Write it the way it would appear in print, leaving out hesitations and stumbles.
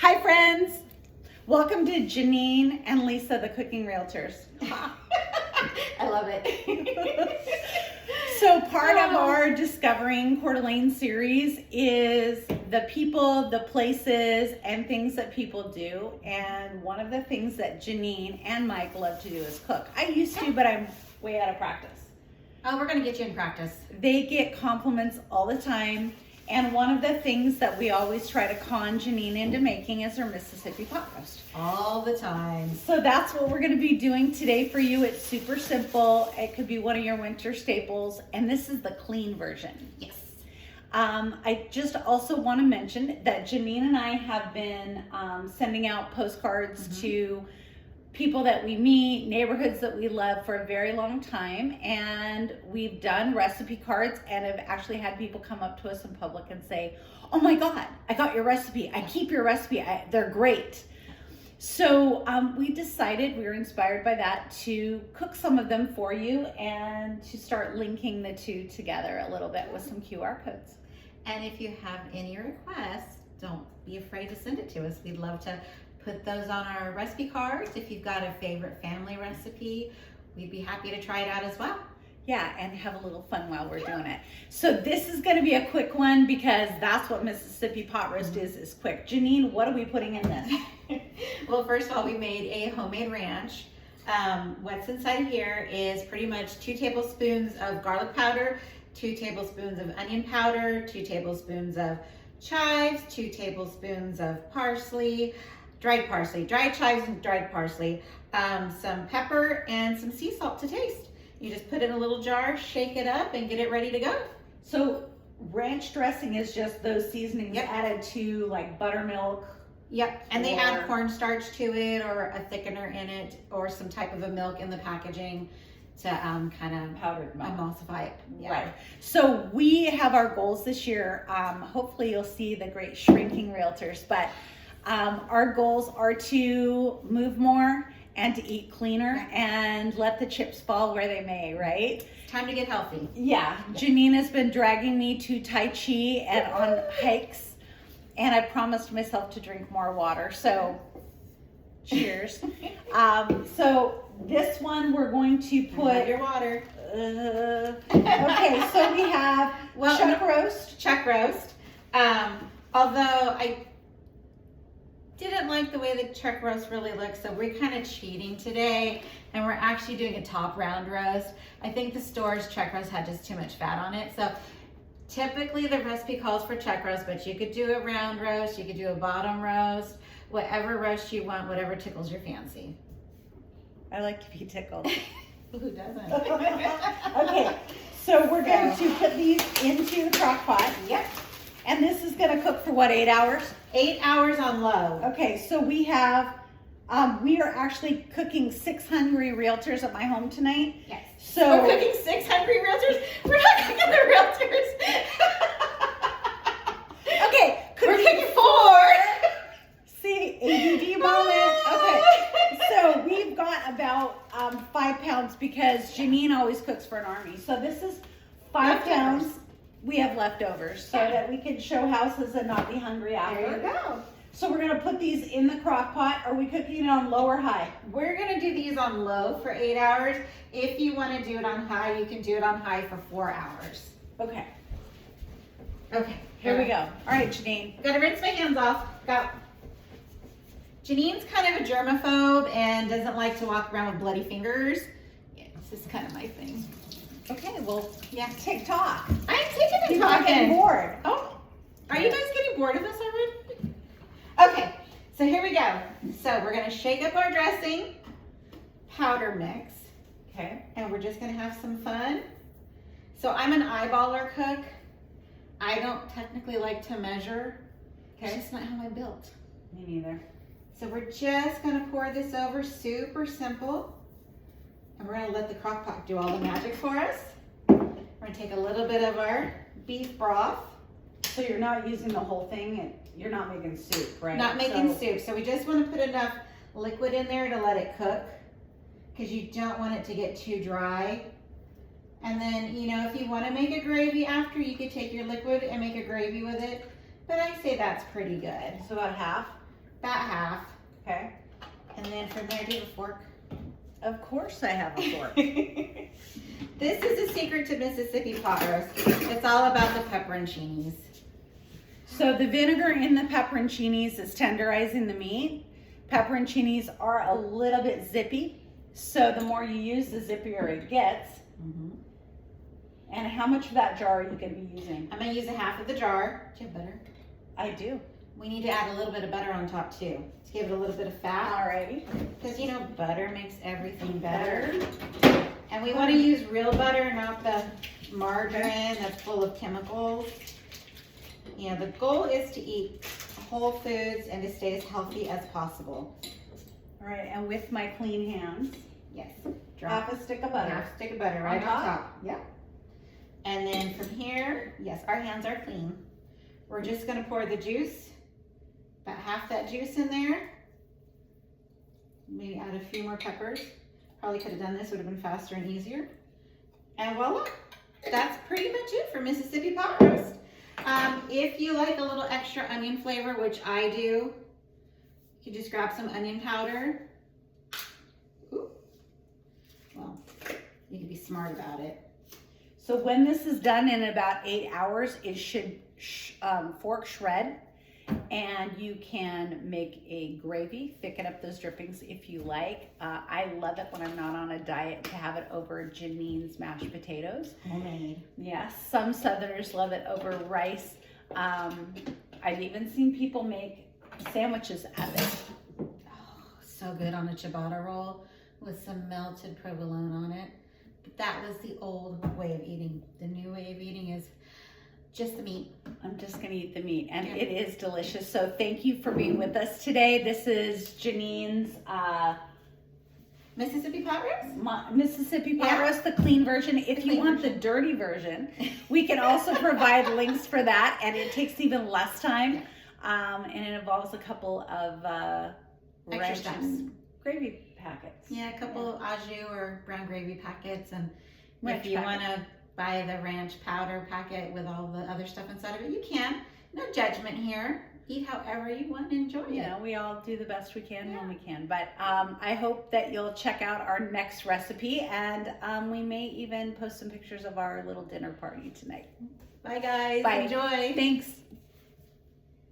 Hi friends, welcome to Janene and Lisa, the Cooking Realtors. I love it. So part of our Discovering Coeur d'Alene series is the people, the places, and things that people do. And one of the things that Janene and Mike love to do is cook. I used to, but I'm way out of practice. Oh, we're going to get you in practice. They get compliments all the time. And one of the things that we always try to con Janene into making is her Mississippi pot roast. All the time. So that's what we're going to be doing today for you. It's super simple. It could be one of your winter staples. And this is the clean version. Yes. I just also want to mention that Janene and I have been sending out postcards to people that we meet, neighborhoods that we love for a very long time, and we've done recipe cards and have actually had people come up to us in public and say, oh my God, I got your recipe, I keep your recipe, they're great. So we decided, we were inspired by that, to cook some of them for you and to start linking the two together a little bit with some QR codes. And if you have any requests, don't be afraid to send it to us. We'd love to put those on our recipe cards. If you've got a favorite family recipe, we'd be happy to try it out as well. Yeah, and have a little fun while we're doing it. So this is gonna be a quick one because that's what Mississippi pot roast is quick. Janene, what are we putting in this? Well, first of all, we made a homemade ranch. What's inside of here is pretty much 2 tablespoons of garlic powder, 2 tablespoons of onion powder, 2 tablespoons of chives, 2 tablespoons of parsley, dried chives and dried parsley, some pepper, and some sea salt to taste. You just put it in a little jar, shake it up, and get it ready to go. So ranch dressing is just those seasonings added to like buttermilk. Yep, and they add cornstarch to it or a thickener in it or some type of a milk in the packaging to kind of powdered milk. Emulsify it. Yeah. Right. So we have our goals this year. Hopefully you'll see the great shrinking realtors, but our goals are to move more and to eat cleaner and let the chips fall where they may, right? Time to get healthy. Yeah. Janene has been dragging me to Tai Chi and on hikes, and I promised myself to drink more water. So cheers. So this one we're going to put your water. Okay, so we have chuck roast. Although I didn't like the way the chuck roast really looks, so we're kind of cheating today, and we're actually doing a top round roast. I think the store's chuck roast had just too much fat on it, so typically the recipe calls for chuck roast, but you could do a round roast, you could do a bottom roast, whatever roast you want, whatever tickles your fancy. I like to be tickled. Who doesn't? Okay, so we're going to put these into the crock pot. Yep. And this is going to cook for what, 8 hours? 8 hours on low. Okay, so we have, we are actually cooking 6 hungry realtors at my home tonight. Yes. So we're cooking 6 hungry realtors? We're not cooking the realtors. Okay, we're cooking 4. See, ADD moment. Okay, so we've got about 5 pounds because Janene always cooks for an army. So this is 5 pounds. We have leftovers so that we can show houses and not be hungry after. There you go. So we're gonna put these in the crock pot. Are we cooking it on low or high? We're gonna do these on low for 8 hours. If you wanna do it on high, you can do it on high for 4 hours. Okay. Okay. Here we go. All right, Janene. Gotta rinse my hands off. Go. Janine's kind of a germaphobe and doesn't like to walk around with bloody fingers. Yeah, this is kind of my thing. Okay, well, Yeah. TikTok. I'm taking a You're talking. getting bored. Oh, are you guys getting bored of this already? Okay, so here we go. So we're gonna shake up our dressing, powder mix, Okay. and we're just gonna have some fun. So I'm an eyeballer cook. I don't technically like to measure. Okay. It's just not how I'm built. Me neither. So we're just gonna pour this over, super simple. And we're gonna let the crock pot do all the magic for us. We're gonna take a little bit of our beef broth. So you're not using the whole thing and you're not making soup, right? Not making soup. So we just wanna put enough liquid in there to let it cook because you don't want it to get too dry. And then, you know, if you wanna make a gravy after, you could take your liquid and make a gravy with it. But I say that's pretty good. So about half? about half. Okay. And then from there, do you have a fork? Of course I have a fork. This is a secret to Mississippi pot roast. It's all about the pepperoncinis. So the vinegar in the pepperoncinis is tenderizing the meat. Pepperoncinis are a little bit zippy, so the more you use, the zippier it gets. Mm-hmm. And how much of that jar are you going to be using? I'm going to use a half of the jar. Do you have butter? I do. We need to add a little bit of butter on top too, to give it a little bit of fat. Alrighty. Because you know, butter makes everything better. And we want to use real butter, not the margarine that's full of chemicals. You know, the goal is to eat whole foods and to stay as healthy as possible. All right, and with my clean hands, Yes. half a stick of butter. Half a stick of butter right On on top? top. Yep. And then from here, yes, our hands are clean. We're just going to pour the juice, about half that juice in there. Maybe add a few more peppers. Probably could have done this, would have been faster and easier. And voila, that's pretty much it for Mississippi pot roast. If you like a little extra onion flavor, which I do, you can just grab some onion powder. Ooh. Well, you can be smart about it. So when this is done in about 8 hours, it should fork shred, and you can make a gravy, thicken up those drippings if you like. I love it when I'm not on a diet to have it over Janene's mashed potatoes. Homemade. Yes, some Southerners love it over rice. I've even seen people make sandwiches out of it. Oh, so good on a ciabatta roll with some melted provolone on it. But that was the old way of eating. The new way of eating is just the meat. I'm just going to eat the meat, and it is delicious. So thank you for being with us today. This is Janene's Mississippi pot roast? Mississippi pot roast, the clean version. If you want the dirty version, we can also provide links for that, and it takes even less time, and it involves a couple of Extra ranch steps. and gravy packets. Yeah, a couple au jus or brown gravy packets, and Ranch if you packet. want to buy the ranch powder packet with all the other stuff inside of it, you can. No judgment here. Eat however you want and enjoy You it. know, we all do the best we can when we can. But I hope that you'll check out our next recipe, and we may even post some pictures of our little dinner party tonight. Bye guys. Bye. Enjoy. Thanks.